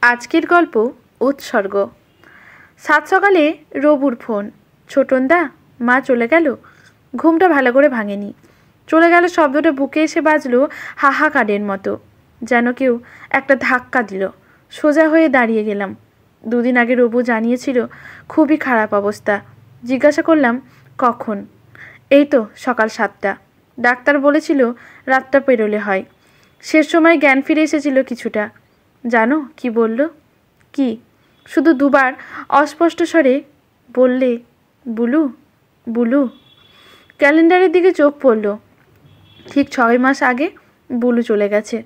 আজকের গল্প উৎসর্গ। সাত সকালে রবুর ফোন। ছোটনদা, মা চলে গেল। ঘুমটা ভালো করে ভাঙেনি। চলে গেল শব্দটা বুকে এসে বাজলো হাহাকারের মতো, যেন কেউ একটা ধাক্কা দিল। সোজা হয়ে দাঁড়িয়ে গেলাম। দুদিন আগে রবু জানিয়েছিল খুবই খারাপ অবস্থা। জিজ্ঞাসা করলাম কখন। এই তো সকাল 7টা। ডাক্তার বলেছিল রাতটা পেরোলে হয়। শেষ সময় জ্ঞান ফিরে এসেছিল কিছুটা। জানো কি বলল? কি? শুধু দুবার অস্পষ্ট স্বরে বললে, বুলু বুলু। ক্যালেন্ডারের দিকে চোখ পড়ল। ঠিক 6 মাস আগে বুলু চলে গেছে।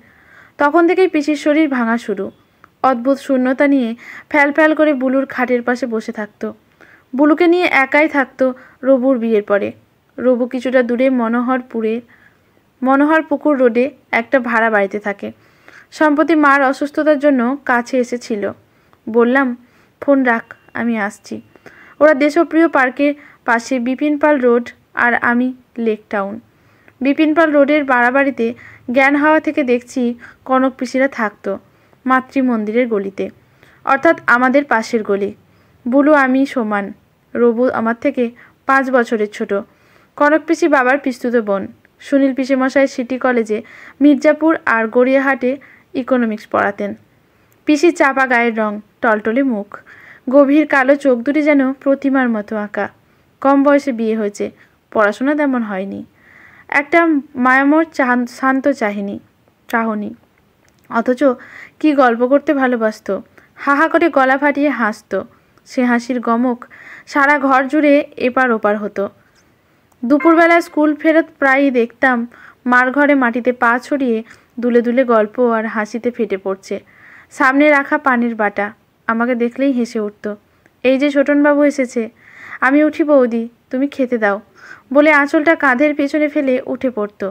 তখন থেকেই পিসির শরীর ভাঙা শুরু। অদ্ভুত শূন্যতা নিয়ে ফ্যাল ফ্যাল করে বুলুর খাটের পাশে বসে থাকতো। বুলুকে নিয়ে একাই থাকতো রবুর বিয়ের পরে। রবু কিছুটা দূরে মনোহর পুকুর রোডে একটা ভাড়া বাড়িতে থাকে। সম্প্রতি মার অসুস্থতার জন্য কাছে এসেছিল। বললাম, ফোন রাখ, আমি আসছি। ওরা দেশপ্রিয় পার্কের পাশে বিপিন পাল রোড, আর আমি লেক টাউন। বিপিন পাল রোডের বাড়াবাড়িতে জ্ঞান হওয়া থেকে দেখছি কনক পিসিরা থাকতো মাতৃ মন্দিরের গলিতে, অর্থাৎ আমাদের পাশের গলি। বুলু আমি সমান। রবু আমার থেকে 5 বছরের ছোট। কনক পিসি বাবার পিস্তুত বোন। সুনীল পিসেমশাই সিটি কলেজে মির্জাপুর আর গড়িয়াহাটে ইকোনমিক্স পড়াতেন। পিসি চাপা গায়ের রং, টলটলে মুখ, গভীর কালো চোখ দুটি যেন প্রতিমার মতো আঁকা। কম বয়সে বিয়ে হয়েছে, পড়াশোনা তেমন হয়নি। একটা মায়ামর শান্ত চাহনি, অথচ কি গল্প করতে ভালোবাসত। হাহা করে গলা ফাটিয়ে হাসত। সে হাসির গমক সারা ঘর জুড়ে এপার ওপার হতো। দুপুরবেলা স্কুল ফেরত প্রায়ই দেখতাম মার ঘরে মাটিতে পা ছড়িয়ে দুলে দুলে গল্প আর হাসিতে ফেটে পড়ছে। সামনে রাখা পানির বাটা। আমাকে দেখলেই হেসে উঠত। এই যে ছোটনবাবু এসেছে। আমি উঠি, বৌদি তুমি খেতে দাও বলে আঁচলটা কাঁধের পেছনে ফেলে উঠে পড়ত।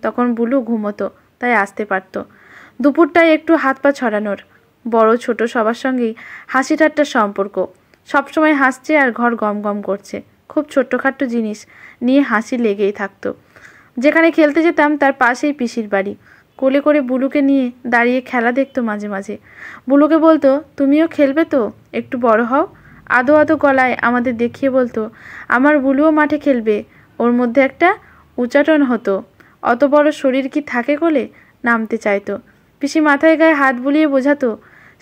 তখন বুলু ঘুমোতো, তাই আসতে পারত। দুপুরটায় একটু হাত পা ছড়ানোর। বড় ছোট সবার সঙ্গেই হাসি ঠাট্টার সম্পর্ক। সবসময় হাসছে আর ঘর গম গম করছে। খুব ছোট্টখাট্ট জিনিস নিয়ে হাসি লেগেই থাকতো। যেখানে খেলতে যেতাম তার পাশেই পিসির বাড়ি। কোলে করে বুলুকে নিয়ে দাঁড়িয়ে খেলা দেখতো মাঝে মাঝে। বুলুকে বলতো, তুমিও খেলবে তো, একটু বড় হও। আদো আদো গলায় আমাদের দেখিয়ে বলতো, আমার বুলুও মাঠে খেলবে, ওর মধ্যে একটা উচাটন হতো। অত বড় শরীর কি থাকে কোলে? নামতে চাইতো। পিসি মাথায় গায়ে হাত বুলিয়ে বোঝাতো,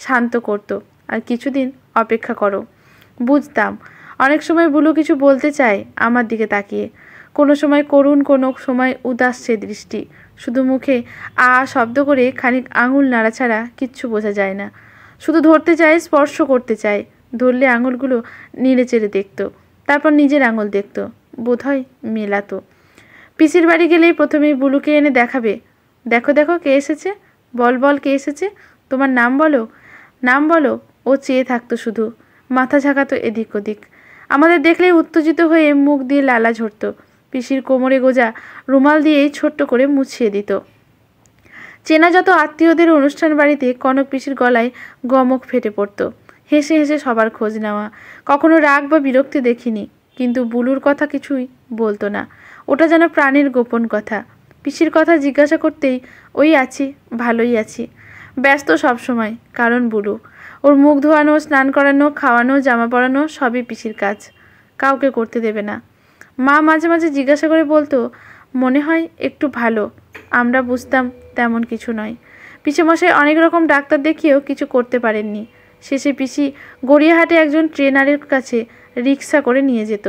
শান্ত করতো, আর কিছুদিন অপেক্ষা করো। বুঝতাম। অনেক সময় বুলু কিছু বলতে চায় আমার দিকে তাকিয়ে। কোনো সময় করুণ, কোনো সময় উদাস সে দৃষ্টি। শুধু মুখে আ শব্দ করে খানিক আঙুল নাড়া ছাড়া কিচ্ছু বোঝা যায় না। শুধু ধরতে চায়, স্পর্শ করতে চায়। ধরলে আঙুলগুলো নেড়ে চেড়ে দেখতো, তারপর নিজের আঙুল দেখতো, বোধহয় মেলাতো। পিসির বাড়ি গেলেই প্রথমেই বুলুকে এনে দেখাবে, দেখো দেখো কে এসেছে, বল বল কে এসেছে, তোমার নাম বলো, নাম বলো। ও চেয়ে থাকতো শুধু, মাথা ঝাঁকাতো এদিক ওদিক। আমাদের দেখলেই উত্তেজিত হয়ে মুখ দিয়ে লালা ঝরতো। পিসির কোমরে গোজা রুমাল দিয়েই ছোট্ট করে মুছিয়ে দিত। চেনা যত আত্মীয়দের অনুষ্ঠান বাড়িতে কনক পিসির গলায় গমক ফেটে পড়ত। হেসে হেসে সবার খোঁজ নেওয়া। কখনো রাগ বা বিরক্তি দেখিনি, কিন্তু বুলুর কথা কিছুই বলতো না। ওটা যেন প্রাণের গোপন কথা। পিসির কথা জিজ্ঞাসা করতেই, ওই আছি, ভালোই আছি। ব্যস্ত সব সময়, কারণ বুলু। ওর মুখ ধোয়ানো, স্নান করানো, খাওয়ানো, জামা পরানো সবই পিসির কাজ। কাউকে করতে দেবে না। মা মাঝে মাঝে জিজ্ঞাসা করে বলতো, মনে হয় একটু ভালো। আমরা বুঝতাম তেমন কিছু নয়। পিসেমশাই অনেক রকম ডাক্তার দেখিয়েও কিছু করতে পারেননি। শেষে পিসি গড়িয়াহাটে একজন ট্রেনারের কাছে রিক্সা করে নিয়ে যেত।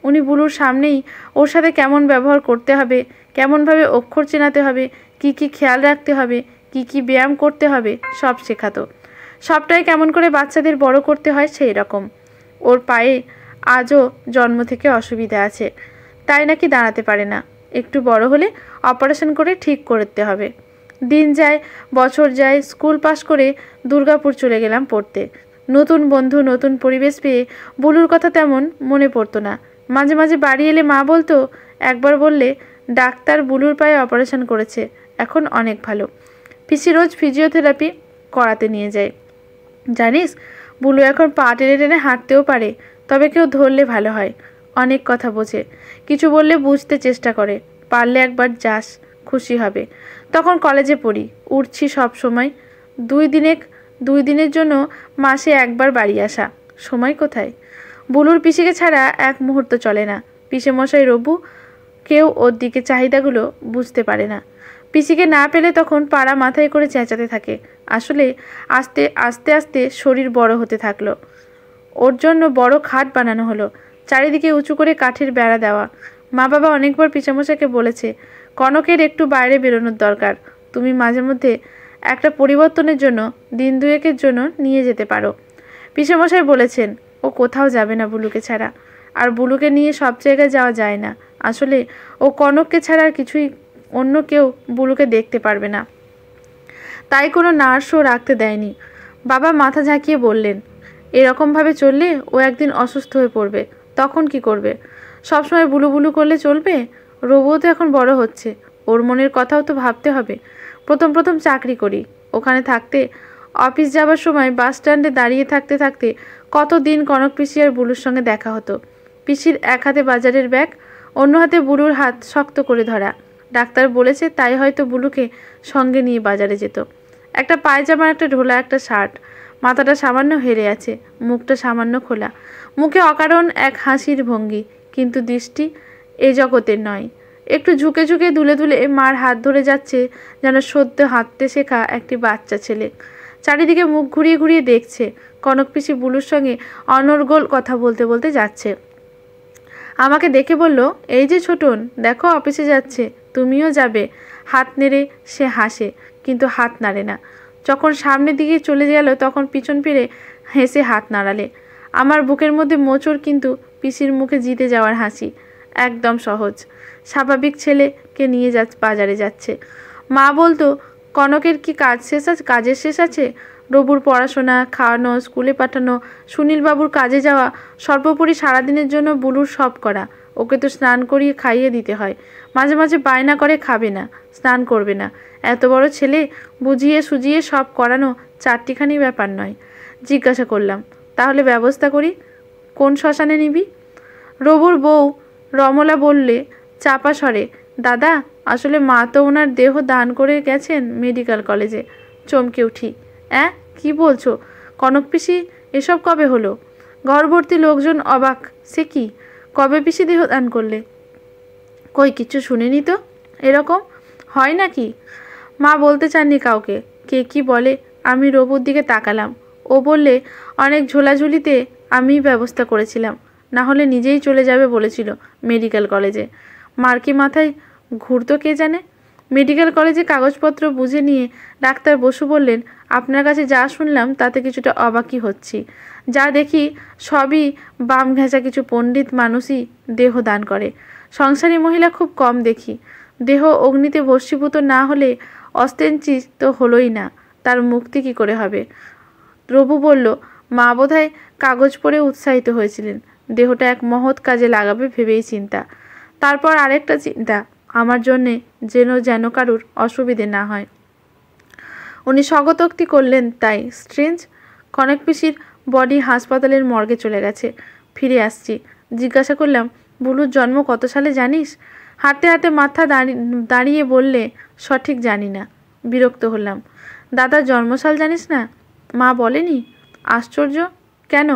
উনি বুলুর সামনেই ওর সাথে কেমন ব্যবহার করতে হবে, কেমনভাবে অক্ষর চেনাতে হবে, কি কি খেয়াল রাখতে হবে, কি কি ব্যায়াম করতে হবে, সব শেখাতো। সবটাই কেমন করে বাচ্চাদের বড় করতে হয় সেই রকম। ওর পায়ে আজও জন্ম থেকে অসুবিধা আছে, তাই নাকি দাঁড়াতে পারে না। একটু বড় হলে অপারেশন করে ঠিক করতে হবে। দিন যায়, বছর যায়, স্কুল পাশ করে দুর্গাপুর চলে গেলাম পড়তে। নতুন বন্ধু, নতুন পরিবেশ পেয়ে বুলুর কথা তেমন মনে পড়তো না। মাঝে মাঝে বাড়ি এলে মা বলতো, একবার বললে ডাক্তার বুলুর পায়ে অপারেশন করেছে, এখন অনেক ভালো। পিসি রোজ ফিজিওথেরাপি করাতে নিয়ে যায়। জানিস, বুলু এখন পা টেনে টেনে হাঁটতেও পারে, তবে কেউ ধরলে ভালো হয়। অনেক কথা বোঝে, কিছু বললে বুঝতে চেষ্টা করে। পারলে একবার যাস, খুশি হবে। তখন কলেজে পড়ি, উঠছি সব সময়। 2 দিনের জন্য মাসে একবার বাড়ি আসা, সময় কোথায়? বুলুর পিসিকে ছাড়া এক মুহূর্ত চলে না। পিসেমশাই রবু কেউ ওর দিকে চাহিদাগুলো বুঝতে পারে না। পিসিকে না পেলে তখন পাড়া মাথায় করে চেঁচাতে থাকে। আসলে আস্তে আস্তে আস্তে শরীর বড় হতে থাকলো। ওর জন্য বড় খাট বানানো হলো, চারিদিকে উঁচু করে কাঠের বেড়া দেওয়া। মা বাবা অনেকবার পিসেমশাইকে বলেছে, কনকের একটু বাইরে বেরোনোর দরকার, তুমি মাঝে মধ্যে একটা পরিবর্তনের জন্য দিন 2-এর জন্য নিয়ে যেতে পারো। পিসেমশাই বলেছেন ও কোথাও যাবে না বুলুকে ছাড়া, আর বুলুকে নিয়ে সব জায়গায় যাওয়া যায় না। আসলে ও কনককে ছাড়া আর কিছুই, অন্য কেউ বুলুকে দেখতে পারবে না, তাই কোনো নার্সও রাখতে দেয়নি। বাবা মাথা ঝাঁকিয়ে বললেন, এরকমভাবে চললে ও একদিন অসুস্থ হয়ে পড়বে, তখন কি করবে? সবসময় বুলু বুলু করলে চলবে? রবুও তো এখন বড় হচ্ছে, ওর মনের কথাও তো ভাবতে হবে। প্রথম প্রথম চাকরি করি, ওখানে থাকতে অফিস যাবার সময় বাস স্ট্যান্ডে দাঁড়িয়ে থাকতে থাকতে কত দিন কনক পিসি আর বুলুর সঙ্গে দেখা হতো। পিসির এক হাতে বাজারের ব্যাগ, অন্য হাতে বুলুর হাত শক্ত করে ধরা। ডাক্তার বলেছে তাই হয়তো বুলুকে সঙ্গে নিয়ে বাজারে যেত। একটা পায়জামা, একটা ঢোলা, একটা শার্ট, মাথাটা সামান্য হেরে আছে, মুখটা সামান্য খোলা, মুখে অকারণ এক হাসির ভঙ্গি, কিন্তু দৃষ্টি এ জগতের নয়। একটু ঝুঁকে ঝুঁকে দুলে দুলে মার হাত ধরে যাচ্ছে, যেন সদ্য হাঁটতে শেখা একটি বাচ্চা ছেলে। চারিদিকে মুখ ঘুরিয়ে ঘুরিয়ে দেখছে। কনক পিসি বুলুর সঙ্গে অনর্গল কথা বলতে বলতে যাচ্ছে। আমাকে দেখে বলল, এই যে ছোটন, দেখো অফিসে যাচ্ছে, তুমিও যাবে। হাত নেড়ে সে হাসে, কিন্তু হাত নাড়ে না। যখন সামনের দিকে চলে গেল তখন পিছন ফিরে হেসে হাত নাড়ালে। আমার বুকের মধ্যে মোচড়, কিন্তু পিসির মুখে জিতে যাওয়ার হাসি। একদম সহজ স্বাভাবিক ছেলেকে নিয়ে বাজারে যাচ্ছে। মা বলতো, কনকের কি কাজের শেষ আছে? রবুর পড়াশোনা, খাওয়ানো, স্কুলে পাঠানো, সুনীলবাবুর কাজে যাওয়া, সর্বোপরি সারাদিনের জন্য বুলুর সব করা। ওকে তো স্নান করিয়ে খাইয়ে দিতে হয়। মাঝে মাঝে বায়না করে খাবে না, স্নান করবে না। এত বড় ছেলে, বুঝিয়ে সুজিয়ে সব করানো চারটিখানি ব্যাপার নয়। জিজ্ঞাসা করলাম, তাহলে ব্যবস্থা করি, কোন শ্মশানে নিবি? রবুর বউ রমলা বললে চাপা স্বরে, দাদা, আসলে মা তো ওনার দেহ দান করে গেছেন মেডিকেল কলেজে। চমকে উঠি, কি বলছো? কনক পিসি এসব কবে হলো? ঘরভর্তি লোকজন অবাক। সে কি, কবে পিসি দেহ দান করলে? কই কিছু শুনিনি তো, এরকম হয় নাকি? মা বলতে চাননি কাউকে, কে কি বলে। আমি রবুর দিকে তাকালাম। ও বললে, অনেক ঝোলাঝুলিতে আমিই ব্যবস্থা করেছিলাম, না হলে নিজেই চলে যাবে বলেছিল মেডিকেল কলেজে। মার কি মাথায় ঘুরতো কে জানে। মেডিকেল কলেজে কাগজপত্র বুঝে নিয়ে ডাক্তার বসু বললেন, আপনার কাছে যা শুনলাম তাতে কিছুটা অবাকই হচ্ছি। যা দেখি সবই বাম ঘেঁষা কিছু পণ্ডিত মানুষই দেহ দান করে, সংসারী মহিলা খুব কম দেখি। দেহ অগ্নিতে ভস্মীভূত না হলে অস্তেঞ্চি তো হলোই না, তার মুক্তি কী করে হবে? রবু বলল, মা বোধহয় কাগজ পড়ে উৎসাহিত হয়েছিলেন, দেহটা এক মহৎ কাজে লাগাবে ভেবেই চিন্তা। তারপর আরেকটা চিন্তা, আমার জন্যে যেন কারুর অসুবিধে না হয়। উনি স্বগতোক্তি করলেন, তাই স্ট্রেঞ্জ। কনক পিসির বডি হাসপাতালের মর্গে চলে গেছে, ফিরে আসছি। জিজ্ঞাসা করলাম, বুলুর জন্ম কত সালে জানিস? হাতে হাতে মাথা দাঁড়িয়ে বললে, সঠিক জানি না। বিরক্ত হলাম, দাদার জন্মসাল জানিস না? মা বলেনি? আশ্চর্য, কেন?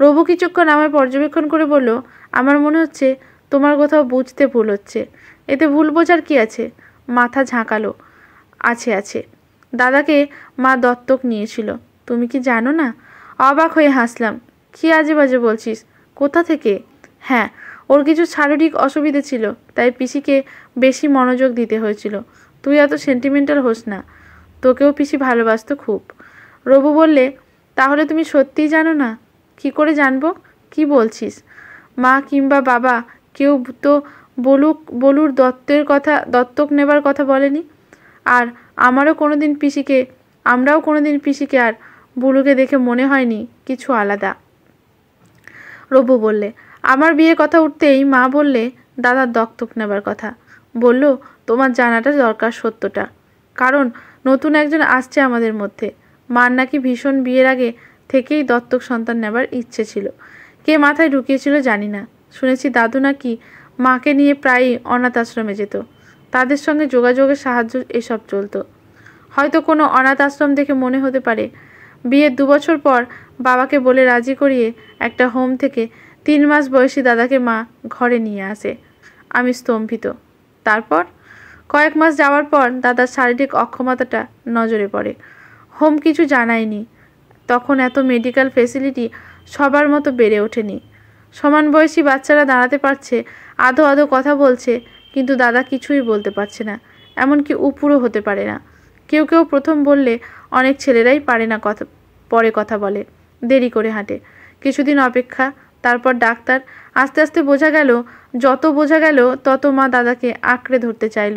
রবু কিছুক্ষণ আমায় পর্যবেক্ষণ করে বলল, আমার মনে হচ্ছে তোমার কোথাও বুঝতে ভুল হচ্ছে। এতে ভুল বোঝার কি আছে? মাথা ঝাঁকালো, আছে। দাদাকে মা দত্তক নিয়েছিল, তুমি কি জানো না? অবাক হয়ে হাসলাম, কি আজে বাজে বলছিস, কোথা থেকে? হ্যাঁ, ওর কিছু শারীরিক অসুবিধে ছিল, তাই পিসিকে বেশি মনোযোগ দিতে হয়েছিল। তুই এত সেন্টিমেন্টাল হোস না, তোকেও পিসি ভালোবাসতো খুব। রবু বললে, তাহলে তুমি সত্যিই জানো না? কি করে জানবো? কি বলছিস? মা কিংবা বাবা কেউ তো বলুর দত্তক নেবার কথা বলেনি। আর আমরাও কোনোদিন পিসিকে আর বুলুকে দেখে মনে হয়নি কিছু আলাদা। রবু বললে, আমার বিয়ে কথা উঠতেই মা বললে দাদার দত্তক নেবার কথা। বলল, তোমার জানাটা দরকার সত্যটা, কারণ নতুন একজন আসছে আমাদের মধ্যে। মার নাকি ভীষণ বিয়ের আগে থেকেই দত্তক সন্তান নেবার ইচ্ছে ছিল, কে মাথায় ঢুকিয়েছিল জানি না। শুনেছি দাদু নাকি মাকে নিয়ে প্রায়ই অনাথ আশ্রমে যেত, তাদের সঙ্গে যোগাযোগের সাহায্য এসব চলতো। হয়তো কোনো অনাথ আশ্রম দেখে মনে হতে পারে বিয়ের 2 বছর পর বাবাকে বলে রাজি করিয়ে একটা হোম থেকে 3 মাস বয়সী দাদাকে মা ঘরে নিয়ে আসে। আমি স্তম্ভিত। তারপর কয়েক মাস যাওয়ার পর দাদার শারীরিক অক্ষমতাটা নজরে পড়ে। হোম কিছু জানায়নি। তখন এত মেডিকেল ফেসিলিটি সবার মতো বেড়ে ওঠেনি। সমান বয়সী বাচ্চারা দাঁড়াতে পারছে, আধো আধো কথা বলছে, কিন্তু দাদা কিছুই বলতে পারছে না, এমনকি উপুরও হতে পারে না। কেউ কেউ প্রথম বললে অনেক ছেলেরাই পারে না, পরে কথা বলে, দেরি করে হাঁটে। কিছুদিন অপেক্ষা, তারপর ডাক্তার। আস্তে আস্তে বোঝা গেল, যত বোঝা গেল তত মা দাদাকে আঁকড়ে ধরতে চাইল।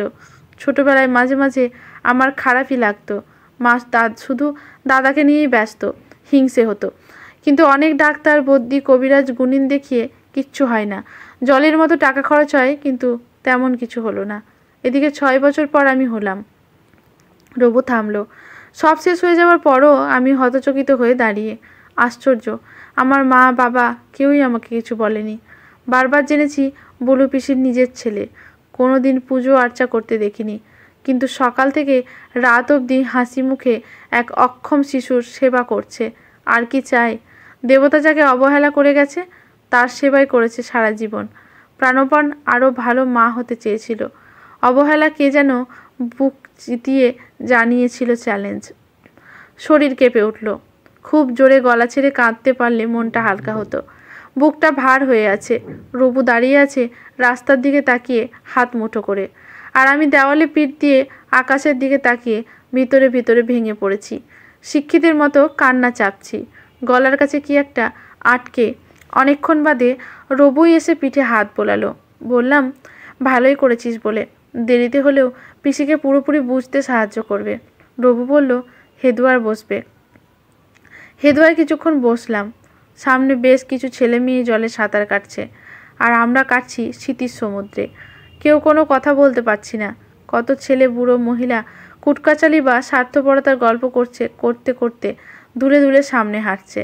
ছোটবেলায় মাঝে মাঝে আমার খারাপই লাগতো। মা শুধু দাদাকে নিয়েই ব্যস্ত, হিংসে হতো। কিন্তু অনেক ডাক্তার, বদ্যি, কবিরাজ, গুণিন দেখিয়ে কিচ্ছু হয় না। জলের মতো টাকা খরচ হয়, কিন্তু তেমন কিছু হলো না। এদিকে 6 বছর পর আমি হলাম। রবু থামলো। সব শেষ হয়ে যাওয়ার পরও আমি হতচকিত হয়ে দাঁড়িয়ে। আশ্চর্য, আমার মা বাবা কেউই আমাকে কিছু বলেনি। বারবার জেনেছি বলু পিসির নিজের ছেলে। কোনো দিন পুজো আর্চা করতে দেখিনি, কিন্তু সকাল থেকে রাত অবধি হাসি মুখে এক অক্ষম শিশুর সেবা করছে। আর কি চাই? দেবতা যাকে অবহেলা করে গেছে তার সেবাই করেছে সারা জীবন। প্রাণপণ আরও ভালো মা হতে চেয়েছিল। অবহেলা কে যেন বুক চিতিয়ে জানিয়েছিল চ্যালেঞ্জ। শরীর কেঁপে উঠল। খুব জোরে গলা ছেড়ে কাঁদতে পারলে মনটা হালকা হতো। বুকটা ভার হয়ে আছে। রবু দাঁড়িয়ে আছে রাস্তার দিকে তাকিয়ে, হাত মুঠো করে। আর আমি দেওয়ালে পিঠ দিয়ে আকাশের দিকে তাকিয়ে ভিতরে ভিতরে ভেঙে পড়েছি। শিক্ষিতের মতো কান্না চাপছি। গলার কাছে কি একটা আটকে। অনেকক্ষণ বাদে রবুই এসে পিঠে হাত বোলালো। বললাম, ভালোই করেছিস বলে। দেরিতে হলেও পিসিকে পুরোপুরি বুঝতে সাহায্য করবে। রবু বলল, হেদুয়ার বসবে। হেদুয়ায় কিছুক্ষণ বসলাম। সামনে বেশ কিছু ছেলে মেয়ে জলে সাঁতার কাটছে, আর আমরা কাটছি স্মৃতির সমুদ্রে। কেউ কোনো কথা বলতে পারছি না। কত ছেলে, বুড়ো, মহিলা কুটকাচালি বা স্বার্থপরতার গল্প করতে করতে দূরে দূরে সামনে হাঁটছে।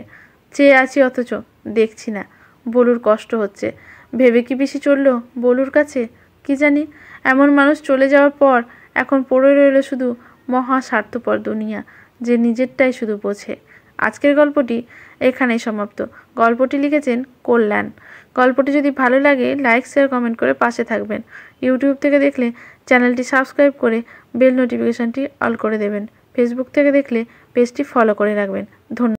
চেয়ে আছি অথচ দেখছি না। বলুর কষ্ট হচ্ছে। ভেবে কি পিসি চলল বলুর কাছে? কি জানি। এমন মানুষ চলে যাওয়ার পর এখন পড়ে রইল শুধু মহা স্বার্থপর দুনিয়া, যে নিজেরটাই শুধু বোঝে। আজকের গল্পটি এখানেই সমাপ্ত। গল্পটি লিখেছেন কল্যাণ। গল্পটি যদি ভালো লাগে লাইক, শেয়ার, কমেন্ট করে পাশে থাকবেন। ইউটিউব থেকে দেখলে চ্যানেলটি সাবস্ক্রাইব করে বেল নোটিফিকেশানটি অল করে দেবেন। ফেসবুক থেকে দেখলে পেজটি ফলো করে রাখবেন। ধন্যবাদ।